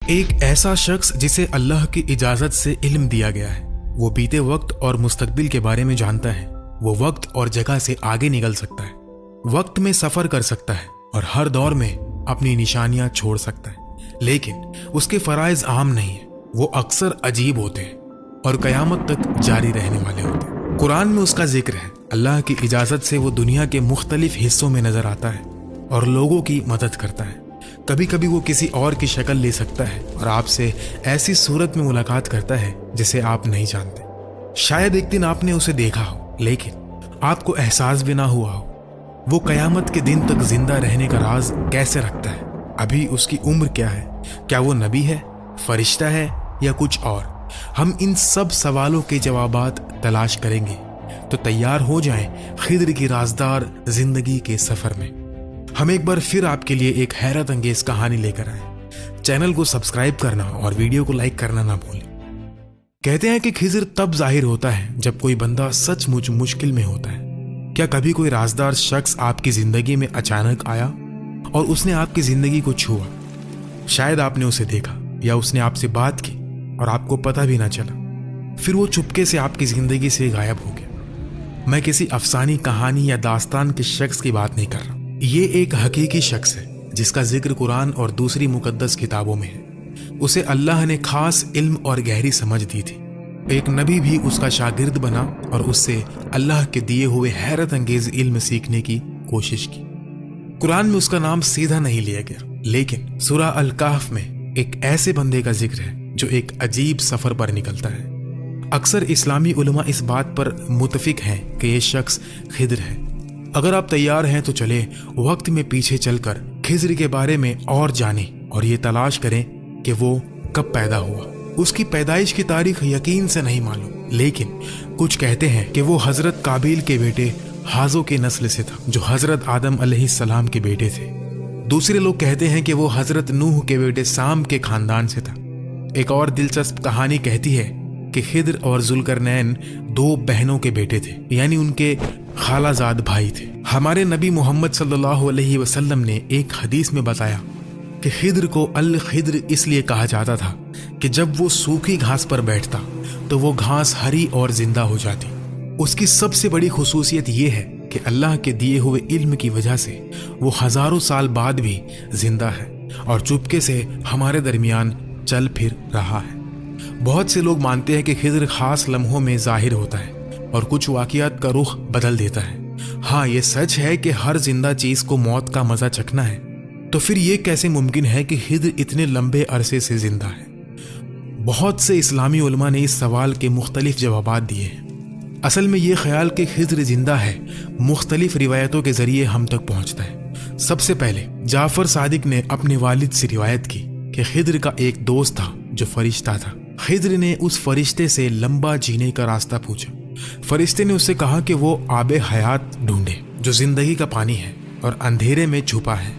ایک ایسا شخص جسے اللہ کی اجازت سے علم دیا گیا ہے، وہ بیتے وقت اور مستقبل کے بارے میں جانتا ہے۔ وہ وقت اور جگہ سے آگے نکل سکتا ہے، وقت میں سفر کر سکتا ہے اور ہر دور میں اپنی نشانیاں چھوڑ سکتا ہے، لیکن اس کے فرائض عام نہیں ہیں، وہ اکثر عجیب ہوتے ہیں اور قیامت تک جاری رہنے والے ہوتے ہیں۔ قرآن میں اس کا ذکر ہے، اللہ کی اجازت سے وہ دنیا کے مختلف حصوں میں نظر آتا ہے اور لوگوں کی مدد کرتا ہے۔ کبھی کبھی وہ کسی اور کی شکل لے سکتا ہے اور آپ سے ایسی صورت میں ملاقات کرتا ہے جسے آپ نہیں جانتے۔ شاید ایک دن آپ نے اسے دیکھا ہو لیکن آپ کو احساس بھی نہ ہوا ہو۔ وہ قیامت کے دن تک زندہ رہنے کا راز کیسے رکھتا ہے؟ ابھی اس کی عمر کیا ہے؟ کیا وہ نبی ہے، فرشتہ ہے یا کچھ اور؟ ہم ان سب سوالوں کے جوابات تلاش کریں گے، تو تیار ہو جائیں خضر کی رازدار زندگی کے سفر میں۔ ہم ایک بار پھر آپ کے لیے ایک حیرت انگیز کہانی لے کر آئے۔ چینل کو سبسکرائب کرنا اور ویڈیو کو لائک کرنا نہ بھولیں۔ کہتے ہیں کہ خضر تب ظاہر ہوتا ہے جب کوئی بندہ سچ مچ مشکل میں ہوتا ہے۔ کیا کبھی کوئی رازدار شخص آپ کی زندگی میں اچانک آیا اور اس نے آپ کی زندگی کو چھوا؟ شاید آپ نے اسے دیکھا یا اس نے آپ سے بات کی اور آپ کو پتہ بھی نہ چلا، پھر وہ چپکے سے آپ کی زندگی سے غائب ہو گیا۔ میں کسی افسانی کہانی یا داستان کے شخص کی بات نہیں کر رہا، یہ ایک حقیقی شخص ہے جس کا ذکر قرآن اور دوسری مقدس کتابوں میں ہے۔ اسے اللہ نے خاص علم اور گہری سمجھ دی تھی۔ ایک نبی بھی اس کا شاگرد بنا اور اس سے اللہ کے دیے ہوئے حیرت انگیز علم سیکھنے کی کوشش کی۔ قرآن میں اس کا نام سیدھا نہیں لیا گیا، لیکن سورہ الکہف میں ایک ایسے بندے کا ذکر ہے جو ایک عجیب سفر پر نکلتا ہے۔ اکثر اسلامی علماء اس بات پر متفق ہیں کہ یہ شخص خضر ہے۔ اگر آپ تیار ہیں تو چلے وقت میں پیچھے چل کر خضر کے بارے میں اور جانیں اور یہ تلاش کریں کہ وہ کب پیدا ہوا۔ اس کی پیدائش کی تاریخ یقین سے نہیں معلوم، لیکن کچھ کہتے ہیں کہ وہ حضرت قابیل کے بیٹے حازو کے نسل سے تھا جو حضرت آدم علیہ السلام کے بیٹے تھے۔ دوسرے لوگ کہتے ہیں کہ وہ حضرت نوح کے بیٹے سام کے خاندان سے تھا۔ ایک اور دلچسپ کہانی کہتی ہے کہ خضر اور ذوالقرنین دو بہنوں کے بیٹے تھے، یعنی ان کے خالہ زاد بھائی تھے۔ ہمارے نبی محمد صلی اللہ علیہ وسلم نے ایک حدیث میں بتایا کہ خضر کو الخضر اس لیے کہا جاتا تھا کہ جب وہ سوکھی گھاس پر بیٹھتا تو وہ گھاس ہری اور زندہ ہو جاتی۔ اس کی سب سے بڑی خصوصیت یہ ہے کہ اللہ کے دیے ہوئے علم کی وجہ سے وہ ہزاروں سال بعد بھی زندہ ہے اور چپکے سے ہمارے درمیان چل پھر رہا ہے۔ بہت سے لوگ مانتے ہیں کہ خضر خاص لمحوں میں ظاہر ہوتا ہے اور کچھ واقعات کا رخ بدل دیتا ہے۔ ہاں، یہ سچ ہے کہ ہر زندہ چیز کو موت کا مزہ چکھنا ہے، تو پھر یہ کیسے ممکن ہے کہ خضر اتنے لمبے عرصے سے زندہ ہے؟ بہت سے اسلامی علماء نے اس سوال کے مختلف جوابات دیے ہیں۔ اصل میں یہ خیال کہ خضر زندہ ہے مختلف روایتوں کے ذریعے ہم تک پہنچتا ہے۔ سب سے پہلے جعفر صادق نے اپنے والد سے روایت کی کہ خضر کا ایک دوست تھا جو فرشتہ تھا۔ خضر نے اس فرشتے سے لمبا جینے کا راستہ پوچھا۔ فرشتے نے اس سے کہا کہ وہ آب حیات ڈھونڈے جو زندگی کا پانی ہے اور اندھیرے میں چھپا ہے۔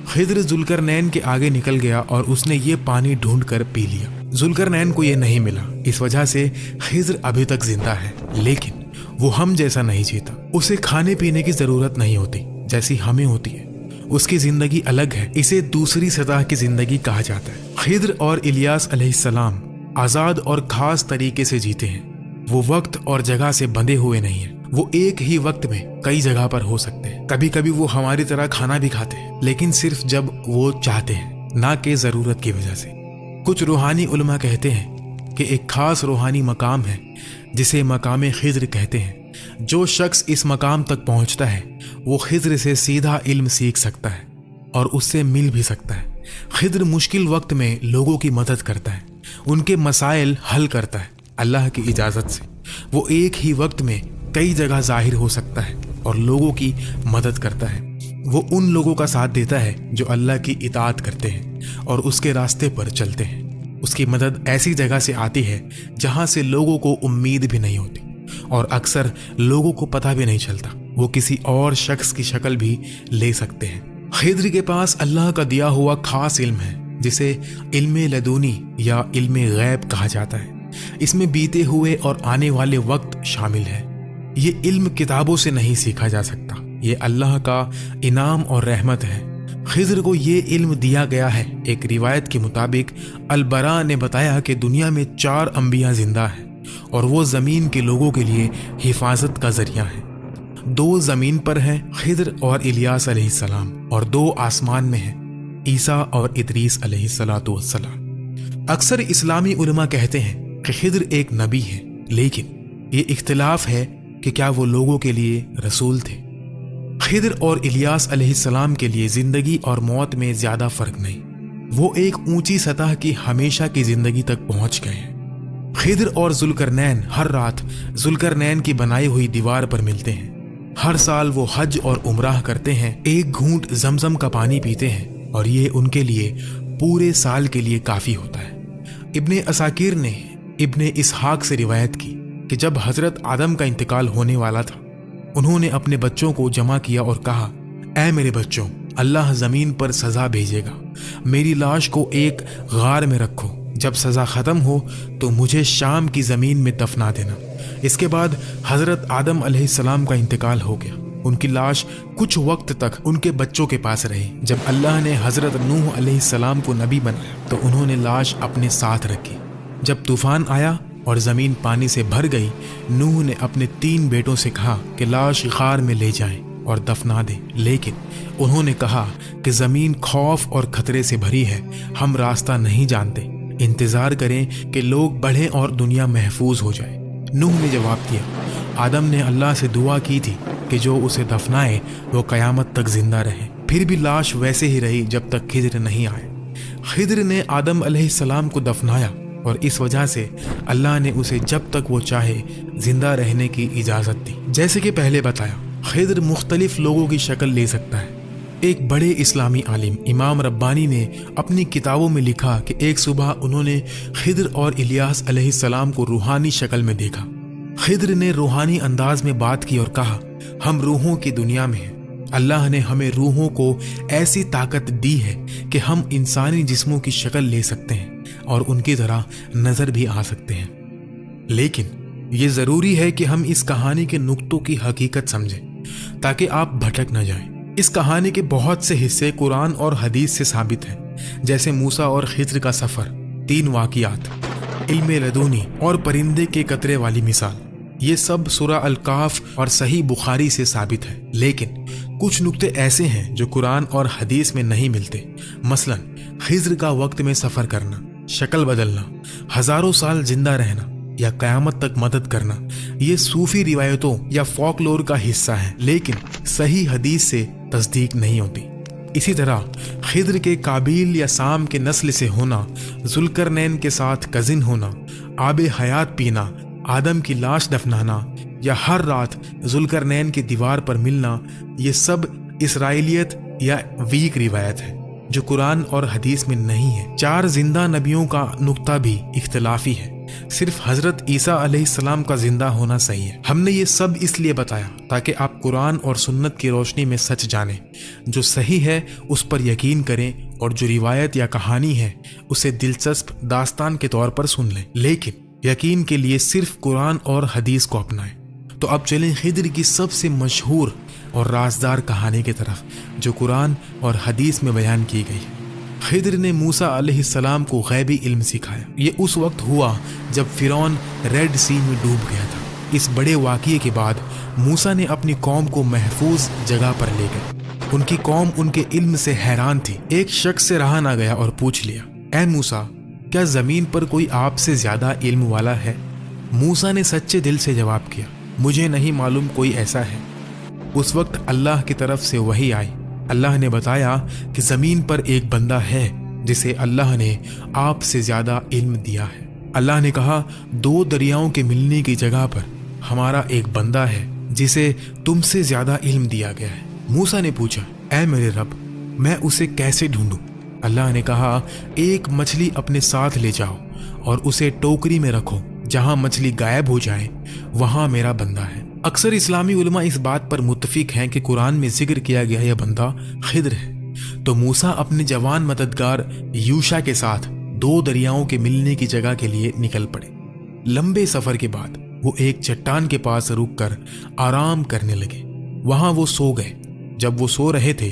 خضر ذوالقرنین کے آگے نکل گیا اور اس نے یہ پانی ڈھونڈ کر پی لیا۔ ذوالقرنین کو یہ نہیں ملا، اس وجہ سے خضر ابھی تک زندہ ہے، لیکن وہ ہم جیسا نہیں جیتا۔ اسے کھانے پینے کی ضرورت نہیں ہوتی جیسی ہمیں ہوتی ہے۔ اس کی زندگی الگ ہے، اسے دوسری سطح کی زندگی کہا جاتا ہے۔ خضر اور الیاس علیہ السلام آزاد اور خاص طریقے سے جیتے ہیں۔ وہ وقت اور جگہ سے بندھے ہوئے نہیں ہیں، وہ ایک ہی وقت میں کئی جگہ پر ہو سکتے ہیں۔ کبھی کبھی وہ ہماری طرح کھانا بھی کھاتے ہیں، لیکن صرف جب وہ چاہتے ہیں، نہ کہ ضرورت کی وجہ سے۔ کچھ روحانی علماء کہتے ہیں کہ ایک خاص روحانی مقام ہے جسے مقام خضر کہتے ہیں۔ جو شخص اس مقام تک پہنچتا ہے وہ خضر سے سیدھا علم سیکھ سکتا ہے اور اس سے مل بھی سکتا ہے۔ خضر مشکل وقت میں لوگوں کی مدد کرتا ہے، ان کے مسائل حل کرتا ہے۔ اللہ کی اجازت سے وہ ایک ہی وقت میں کئی جگہ ظاہر ہو سکتا ہے اور لوگوں کی مدد کرتا ہے۔ وہ ان لوگوں کا ساتھ دیتا ہے جو اللہ کی اطاعت کرتے ہیں اور اس کے راستے پر چلتے ہیں۔ اس کی مدد ایسی جگہ سے آتی ہے جہاں سے لوگوں کو امید بھی نہیں ہوتی اور اکثر لوگوں کو پتہ بھی نہیں چلتا۔ وہ کسی اور شخص کی شکل بھی لے سکتے ہیں۔ خضر کے پاس اللہ کا دیا ہوا خاص علم ہے جسے علم لدونی یا علم غیب کہا جاتا ہے۔ اس میں بیتے ہوئے اور آنے والے وقت شامل ہے۔ یہ علم کتابوں سے نہیں سیکھا جا سکتا، یہ اللہ کا انعام اور رحمت ہے۔ خضر کو یہ علم دیا گیا ہے۔ ایک روایت کے مطابق البراء نے بتایا کہ دنیا میں 4 انبیاء زندہ ہیں اور وہ زمین کے لوگوں کے لیے حفاظت کا ذریعہ ہیں۔ 2 زمین پر ہیں، خضر اور الیاس علیہ السلام، اور 2 آسمان میں ہیں، عیسیٰ اور ادریس علیہ السلام۔ اکثر اسلامی علماء کہتے ہیں کہ خضر ایک نبی ہے، لیکن یہ اختلاف ہے کہ کیا وہ لوگوں کے لیے رسول تھے۔ خضر اور الیاس علیہ السلام کے لیے زندگی اور موت میں زیادہ فرق نہیں، وہ ایک اونچی سطح کی ہمیشہ کی زندگی تک پہنچ گئے ہیں۔ خضر اور ذوالقرنین ہر رات ذوالقرنین کی بنائی ہوئی دیوار پر ملتے ہیں۔ ہر سال وہ حج اور عمرہ کرتے ہیں، ایک گھونٹ زمزم کا پانی پیتے ہیں اور یہ ان کے لیے پورے سال کے لیے کافی ہوتا ہے۔ ابن عساکر نے ابن اسحاق سے روایت کی کہ جب حضرت آدم کا انتقال ہونے والا تھا، انہوں نے اپنے بچوں کو جمع کیا اور کہا، اے میرے بچوں، اللہ زمین پر سزا بھیجے گا، میری لاش کو ایک غار میں رکھو، جب سزا ختم ہو تو مجھے شام کی زمین میں دفنا دینا۔ اس کے بعد حضرت آدم علیہ السلام کا انتقال ہو گیا۔ ان کی لاش کچھ وقت تک ان کے بچوں کے پاس رہی۔ جب اللہ نے حضرت نوح علیہ السلام کو نبی بنایا تو انہوں نے لاش اپنے ساتھ رکھی۔ جب طوفان آیا اور زمین پانی سے بھر گئی، نوح نے اپنے 3 بیٹوں سے کہا کہ لاش غار میں لے جائیں اور دفنا دیں، لیکن انہوں نے کہا کہ زمین خوف اور خطرے سے بھری ہے، ہم راستہ نہیں جانتے، انتظار کریں کہ لوگ بڑھیں اور دنیا محفوظ ہو جائے۔ نوح نے جواب دیا، آدم نے اللہ سے دعا کی تھی کہ جو اسے دفنائے وہ قیامت تک زندہ رہے، پھر بھی لاش ویسے ہی رہی جب تک خضر نہیں آئے۔ خضر نے آدم علیہ السلام کو دفنایا اور اس وجہ سے اللہ نے اسے جب تک وہ چاہے زندہ رہنے کی اجازت دی۔ جیسے کہ پہلے بتایا، خضر مختلف لوگوں کی شکل لے سکتا ہے۔ ایک بڑے اسلامی عالم امام ربانی نے اپنی کتابوں میں لکھا کہ ایک صبح انہوں نے خضر اور الیاس علیہ السلام کو روحانی شکل میں دیکھا۔ خضر نے روحانی انداز میں بات کی اور کہا، ہم روحوں کی دنیا میں ہیں، اللہ نے ہمیں روحوں کو ایسی طاقت دی ہے کہ ہم انسانی جسموں کی شکل لے سکتے ہیں اور ان کی طرح نظر بھی آ سکتے ہیں، لیکن یہ ضروری ہے کہ ہم اس کہانی کے نقطوں کی حقیقت سمجھیں تاکہ آپ بھٹک نہ جائیں۔ اس کہانی کے بہت سے حصے قرآن اور حدیث سے ثابت ہیں، جیسے موسیٰ اور خضر کا سفر، 3 واقعات، علم لدنی اور پرندے کے قطرے والی مثال۔ یہ سب سورہ الکہف اور صحیح بخاری سے ثابت ہے، لیکن کچھ نقطے ایسے ہیں جو قرآن اور حدیث میں نہیں ملتے۔ مثلا خضر کا وقت میں سفر کرنا، شکل بدلنا، ہزاروں سال زندہ رہنا یا قیامت تک مدد کرنا، یہ صوفی روایتوں یا فولکلور کا حصہ ہے، لیکن صحیح حدیث سے تصدیق نہیں ہوتی۔ اسی طرح خضر کے قابیل یا سام کے نسل سے ہونا، ذوالقرنین کے ساتھ کزن ہونا، آب حیات پینا، آدم کی لاش دفنانا یا ہر رات ذوالقرنین کی دیوار پر ملنا، یہ سب اسرائیلیت یا ویک روایت ہے جو قرآن اور حدیث میں نہیں ہے۔ 4 زندہ نبیوں کا نقطہ بھی اختلافی ہے، صرف حضرت عیسیٰ علیہ السلام کا زندہ ہونا صحیح ہے۔ ہم نے یہ سب اس لیے بتایا تاکہ آپ قرآن اور سنت کی روشنی میں سچ جانیں، جو صحیح ہے اس پر یقین کریں اور جو روایت یا کہانی ہے اسے دلچسپ داستان کے طور پر سن لیں، لیکن یقین کے لیے صرف قرآن اور حدیث کو اپنائیں۔ تو اب چلیں خضر کی سب سے مشہور اور رازدار کہانی کی طرف جو قرآن اور حدیث میں بیان کی گئی ہے۔ خضر نے موسیٰ علیہ السلام کو غیبی علم سکھایا۔ یہ اس وقت ہوا جب فرعون ریڈ سی میں ڈوب گیا تھا۔ اس بڑے واقعے کے بعد موسیٰ نے اپنی قوم کو محفوظ جگہ پر لے گئے۔ ان کی قوم ان کے علم سے حیران تھی۔ ایک شخص سے رہا نہ گیا اور پوچھ لیا، اے موسیٰ، کیا زمین پر کوئی آپ سے زیادہ علم والا ہے؟ موسیٰ نے سچے دل سے جواب کیا، مجھے نہیں معلوم کوئی ایسا ہے۔ اس وقت اللہ کی طرف سے وحی آئی۔ اللہ نے بتایا کہ زمین پر ایک بندہ ہے جسے اللہ نے آپ سے زیادہ علم دیا ہے۔ اللہ نے کہا، 2 دریاؤں کے ملنے کی جگہ پر ہمارا ایک بندہ ہے جسے تم سے زیادہ علم دیا گیا ہے۔ موسیٰ نے پوچھا، اے میرے رب، میں اسے کیسے ڈھونڈوں؟ اللہ نے کہا، ایک مچھلی اپنے ساتھ لے جاؤ اور اسے ٹوکری میں رکھو، جہاں مچھلی غائب ہو جائے وہاں میرا بندہ ہے۔ اکثر اسلامی علماء اس بات پر متفق ہیں کہ قرآن میں ذکر کیا گیا یہ بندہ خضر ہے۔ تو موسیٰ اپنے جوان مددگار یوشع کے ساتھ 2 دریاؤں کے ملنے کی جگہ کے لیے نکل پڑے۔ لمبے سفر کے بعد وہ ایک چٹان کے پاس رک کر آرام کرنے لگے۔ وہاں وہ سو گئے۔ جب وہ سو رہے تھے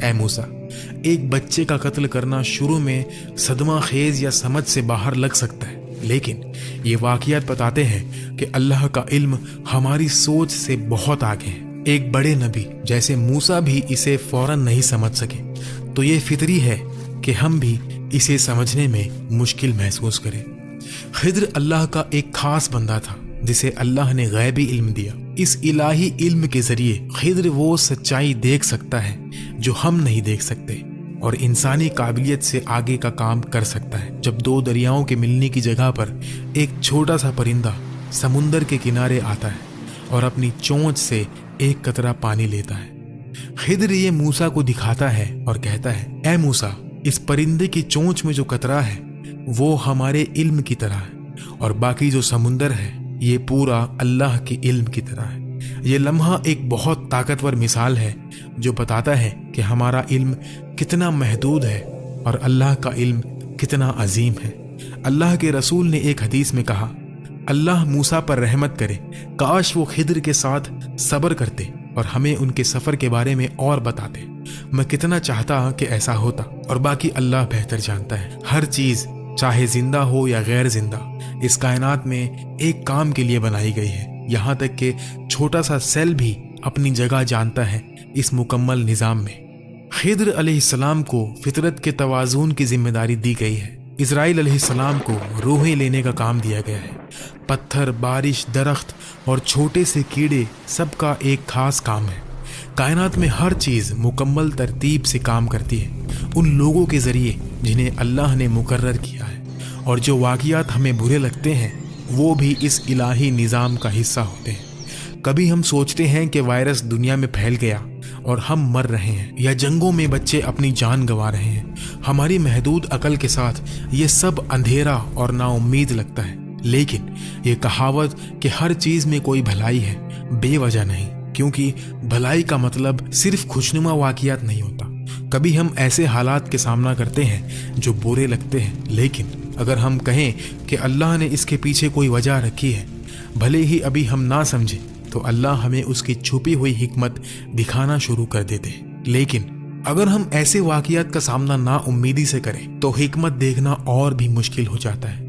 اے موسیٰ، ایک بچے کا قتل کرنا شروع میں صدمہ خیز یا سمجھ سے باہر لگ سکتا ہے، لیکن یہ واقعات بتاتے ہیں کہ اللہ کا علم ہماری سوچ سے بہت آگے ہے۔ ایک بڑے نبی جیسے موسیٰ بھی اسے فوراً نہیں سمجھ سکے، تو یہ فطری ہے کہ ہم بھی اسے سمجھنے میں مشکل محسوس کریں۔ خضر اللہ کا ایک خاص بندہ تھا جسے اللہ نے غیبی علم دیا۔ اس الہی علم کے ذریعے خضر وہ سچائی دیکھ سکتا ہے جو ہم نہیں دیکھ سکتے، اور انسانی قابلیت سے آگے کا کام کر سکتا ہے۔ جب دو دریاؤں کے ملنے کی جگہ پر ایک چھوٹا سا پرندہ سمندر کے کنارے آتا ہے اور اپنی چونچ سے ایک قطرہ پانی لیتا ہے، خضر یہ موسیٰ کو دکھاتا ہے اور کہتا ہے، اے موسیٰ، اس پرندے کی چونچ میں جو قطرہ ہے وہ ہمارے علم کی طرح ہے، اور باقی جو سمندر ہے یہ پورا اللہ کے علم کی طرح ہے۔ یہ لمحہ ایک بہت طاقتور مثال ہے جو بتاتا ہے کہ ہمارا علم کتنا محدود ہے اور اللہ کا علم کتنا عظیم ہے۔ اللہ کے رسول نے ایک حدیث میں کہا، اللہ موسیٰ پر رحمت کرے، کاش وہ خضر کے ساتھ صبر کرتے اور ہمیں ان کے سفر کے بارے میں اور بتاتے۔ میں کتنا چاہتا کہ ایسا ہوتا، اور باقی اللہ بہتر جانتا ہے۔ ہر چیز چاہے زندہ ہو یا غیر زندہ اس کائنات میں ایک کام کے لیے بنائی گئی ہے، یہاں تک کہ چھوٹا سا سیل بھی اپنی جگہ جانتا ہے اس مکمل نظام میں۔ خضر علیہ السلام کو فطرت کے توازن کی ذمہ داری دی گئی ہے۔ اسرائیل علیہ السلام کو روحیں لینے کا کام دیا گیا ہے۔ پتھر، بارش، درخت اور چھوٹے سے کیڑے سب کا ایک خاص کام ہے۔ کائنات میں ہر چیز مکمل ترتیب سے کام کرتی ہے ان لوگوں کے ذریعے جنہیں اللہ نے مقرر کیا ہے، اور جو واقعات ہمیں برے لگتے ہیں وہ بھی اس الہی نظام کا حصہ ہوتے ہیں۔ کبھی ہم سوچتے ہیں کہ وائرس دنیا میں پھیل گیا اور ہم مر رہے ہیں، یا جنگوں میں بچے اپنی جان گنوا رہے ہیں۔ ہماری محدود عقل کے ساتھ یہ سب اندھیرا اور نا امید لگتا ہے، لیکن یہ کہاوت کہ ہر چیز میں کوئی بھلائی ہے بے وجہ نہیں، کیونکہ بھلائی کا مطلب صرف خوشنما واقعات نہیں ہوتا۔ کبھی ہم ایسے حالات کے سامنا کرتے ہیں جو برے لگتے ہیں، لیکن اگر ہم کہیں کہ اللہ نے اس کے پیچھے کوئی وجہ رکھی ہے، بھلے ہی ابھی ہم نہ سمجھیں، تو اللہ ہمیں اس کی چھپی ہوئی حکمت دکھانا شروع کر دیتے ہیں۔ لیکن اگر ہم ایسے واقعات کا سامنا نا امیدی سے کریں تو حکمت دیکھنا اور بھی مشکل ہو جاتا ہے۔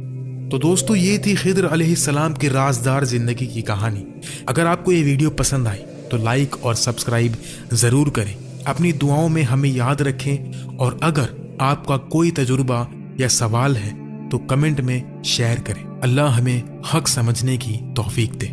تو دوستو، یہ تھی خضر علیہ السلام کی رازدار زندگی کی کہانی۔ اگر آپ کو یہ ویڈیو پسند آئی تو لائک اور سبسکرائب ضرور کریں، اپنی دعاؤں میں ہمیں یاد رکھیں، اور اگر آپ کا کوئی تجربہ یا سوال ہے تو کمنٹ میں شیئر کریں۔ اللہ ہمیں حق سمجھنے کی توفیق دے۔